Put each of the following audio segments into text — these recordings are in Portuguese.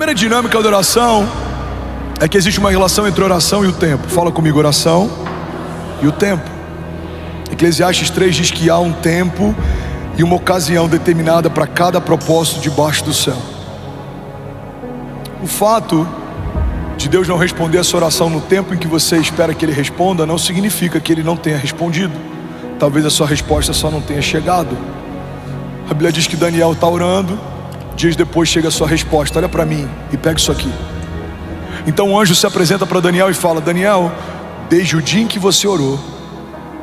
primeira dinâmica da oração é que existe uma relação entre oração e o tempo. Fala comigo, oração e o tempo. Eclesiastes 3 diz que há um tempo e uma ocasião determinada para cada propósito debaixo do céu. O fato de Deus não responder a sua oração no tempo em que você espera que Ele responda não significa que Ele não tenha respondido. Talvez a sua resposta só não tenha chegado. A Bíblia diz que Daniel está orando, dias depois chega a sua resposta. Olha para mim e pega isso aqui. Então o anjo se apresenta para Daniel e fala: Daniel, desde o dia em que você orou,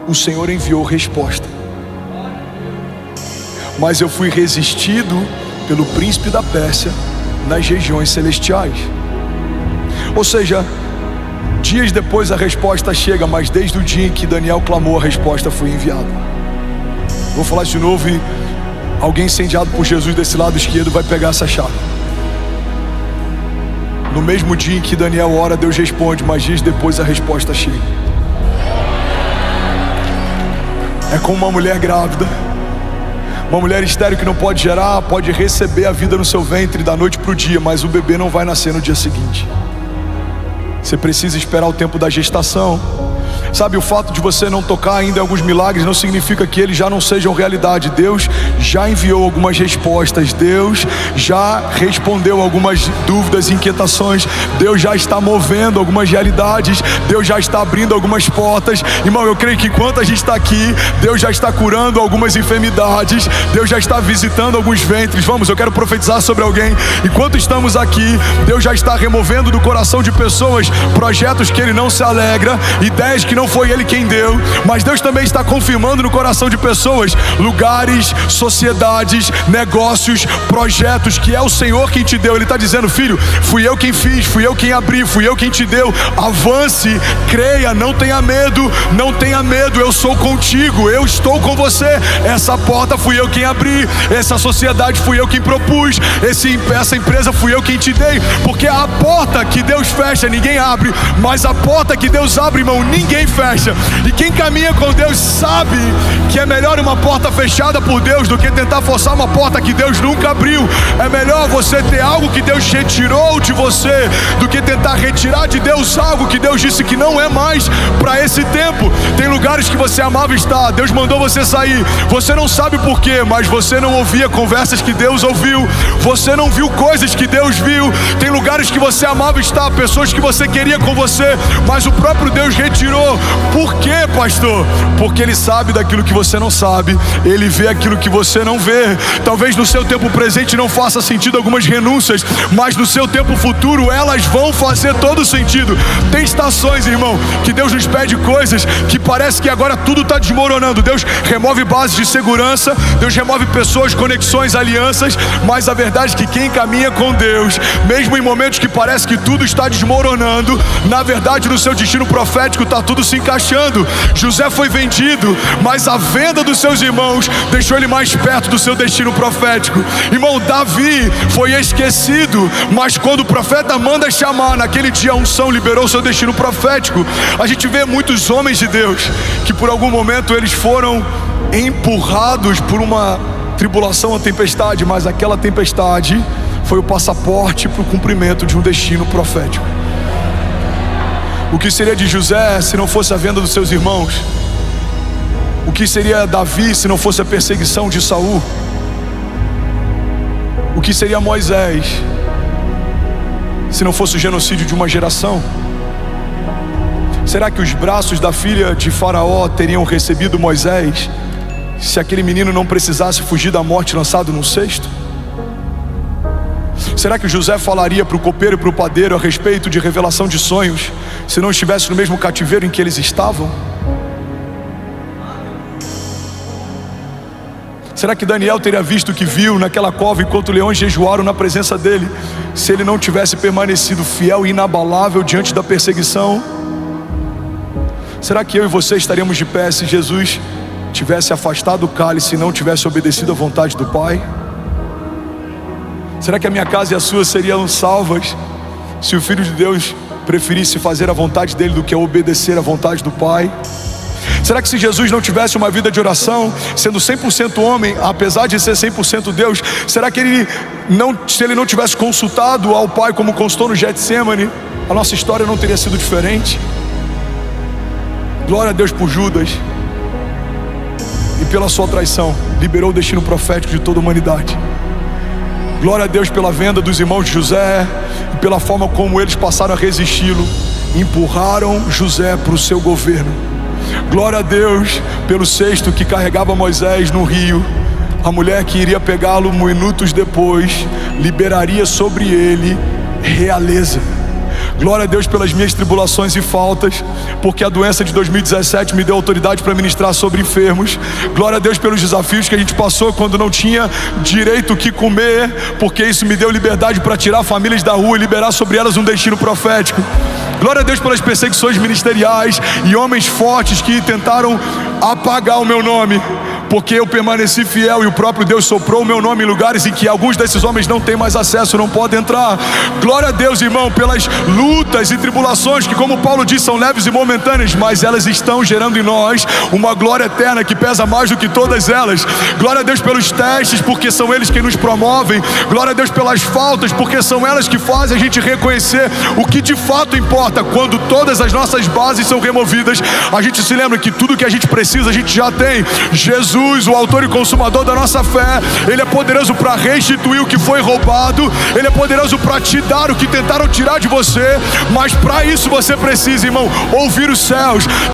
o Senhor enviou resposta, mas eu fui resistido pelo príncipe da Pérsia nas regiões celestiais. Ou seja, dias depois a resposta chega, mas desde o dia em que Daniel clamou, a resposta foi enviada. Vou falar de novo e alguém incendiado por Jesus desse lado esquerdo vai pegar essa chave. No mesmo dia em que Daniel ora, Deus responde, mas dias depois a resposta chega. É como uma mulher grávida, uma mulher estéril que não pode gerar, pode receber a vida no seu ventre da noite para o dia, mas o bebê não vai nascer no dia seguinte. Você precisa esperar o tempo da gestação. Sabe, o fato de você não tocar ainda em alguns milagres não significa que eles já não sejam realidade. Deus já enviou algumas respostas, Deus já respondeu algumas dúvidas e inquietações, Deus já está movendo algumas realidades, Deus já está abrindo algumas portas. Irmão, eu creio que enquanto a gente está aqui, Deus já está curando algumas enfermidades, Deus já está visitando alguns ventres. Vamos, eu quero profetizar sobre alguém. Enquanto estamos aqui, Deus já está removendo do coração de pessoas projetos que Ele não se alegra, ideias que não foi Ele quem deu, mas Deus também está confirmando no coração de pessoas lugares, sociedades, negócios, projetos que é o Senhor quem te deu. Ele está dizendo: filho, fui eu quem fiz, fui eu quem abri, fui eu quem te deu. Avance, creia, não tenha medo, não tenha medo, eu sou contigo, eu estou com você. Essa porta fui eu quem abri, essa sociedade fui eu quem propus, essa empresa fui eu quem te dei. Porque a porta que Deus fecha, ninguém abre, mas a porta que Deus abre, irmão, ninguém fecha. E quem caminha com Deus sabe que é melhor uma porta fechada por Deus do que tentar forçar uma porta que Deus nunca abriu. É melhor você ter algo que Deus retirou de você do que tentar retirar de Deus algo que Deus disse que não é mais para esse tempo. Tem lugares que você amava estar, Deus mandou você sair, você não sabe por quê, mas você não ouvia conversas que Deus ouviu, você não viu coisas que Deus viu. Tem lugares que você amava estar, pessoas que você queria com você, mas o próprio Deus retirou. Por quê, pastor? Porque Ele sabe daquilo que você não sabe, Ele vê aquilo que você não vê. Talvez no seu tempo presente não faça sentido algumas renúncias, mas no seu tempo futuro elas vão fazer todo sentido. Tem estações, irmão, que Deus nos pede coisas que parece que agora tudo está desmoronando. Deus remove bases de segurança, Deus remove pessoas, conexões, alianças, mas a verdade é que quem caminha com Deus, mesmo em momentos que parece que tudo está desmoronando, na verdade no seu destino profético está tudo se encaixando. José foi vendido, mas a venda dos seus irmãos deixou ele mais perto do seu destino profético. Irmão, Davi foi esquecido, mas quando o profeta manda chamar, naquele dia a unção liberou o seu destino profético. A gente vê muitos homens de Deus que por algum momento eles foram empurrados por uma tribulação ou tempestade, mas aquela tempestade foi o passaporte para o cumprimento de um destino profético. O que seria de José se não fosse a venda dos seus irmãos? O que seria Davi se não fosse a perseguição de Saul? O que seria Moisés se não fosse o genocídio de uma geração? Será que os braços da filha de Faraó teriam recebido Moisés se aquele menino não precisasse fugir da morte lançado num cesto? Será que José falaria para o copeiro e para o padeiro a respeito de revelação de sonhos se não estivesse no mesmo cativeiro em que eles estavam? Será que Daniel teria visto o que viu naquela cova enquanto leões jejuaram na presença dele, se ele não tivesse permanecido fiel e inabalável diante da perseguição? Será que eu e você estaríamos de pé se Jesus tivesse afastado o cálice e não tivesse obedecido à vontade do Pai? Será que a minha casa e a sua seriam salvas se o Filho de Deus preferisse fazer a vontade dele do que obedecer à vontade do Pai? Será que se Jesus não tivesse uma vida de oração, sendo 100% homem, apesar de ser 100% Deus, será que se ele não tivesse consultado ao Pai como consultou no Getsêmani, a nossa história não teria sido diferente? Glória a Deus por Judas, e pela sua traição liberou o destino profético de toda a humanidade. Glória a Deus pela venda dos irmãos de José e pela forma como eles passaram a resisti-lo, empurraram José para o seu governo. Glória a Deus pelo cesto que carregava Moisés no rio. A mulher que iria pegá-lo minutos depois liberaria sobre ele realeza. Glória a Deus pelas minhas tribulações e faltas, porque a doença de 2017 me deu autoridade para ministrar sobre enfermos. Glória a Deus pelos desafios que a gente passou quando não tinha direito o que comer, porque isso me deu liberdade para tirar famílias da rua e liberar sobre elas um destino profético. Glória a Deus pelas perseguições ministeriais e homens fortes que tentaram apagar o meu nome, porque eu permaneci fiel e o próprio Deus soprou o meu nome em lugares em que alguns desses homens não têm mais acesso, não podem entrar. Glória a Deus, irmão, pelas lutas e tribulações que, como Paulo diz, são leves e momentâneas, mas elas estão gerando em nós uma glória eterna que pesa mais do que todas elas. Glória a Deus pelos testes, porque são eles que nos promovem. Glória a Deus pelas faltas, porque são elas que fazem a gente reconhecer o que de fato importa. Quando todas as nossas bases são removidas, a gente se lembra que tudo que a gente precisa, a gente já tem. Jesus, o autor e consumador da nossa fé, Ele é poderoso para restituir o que foi roubado. Ele é poderoso para te dar o que tentaram tirar de você. Mas para isso você precisa, irmão, ouvir os céus.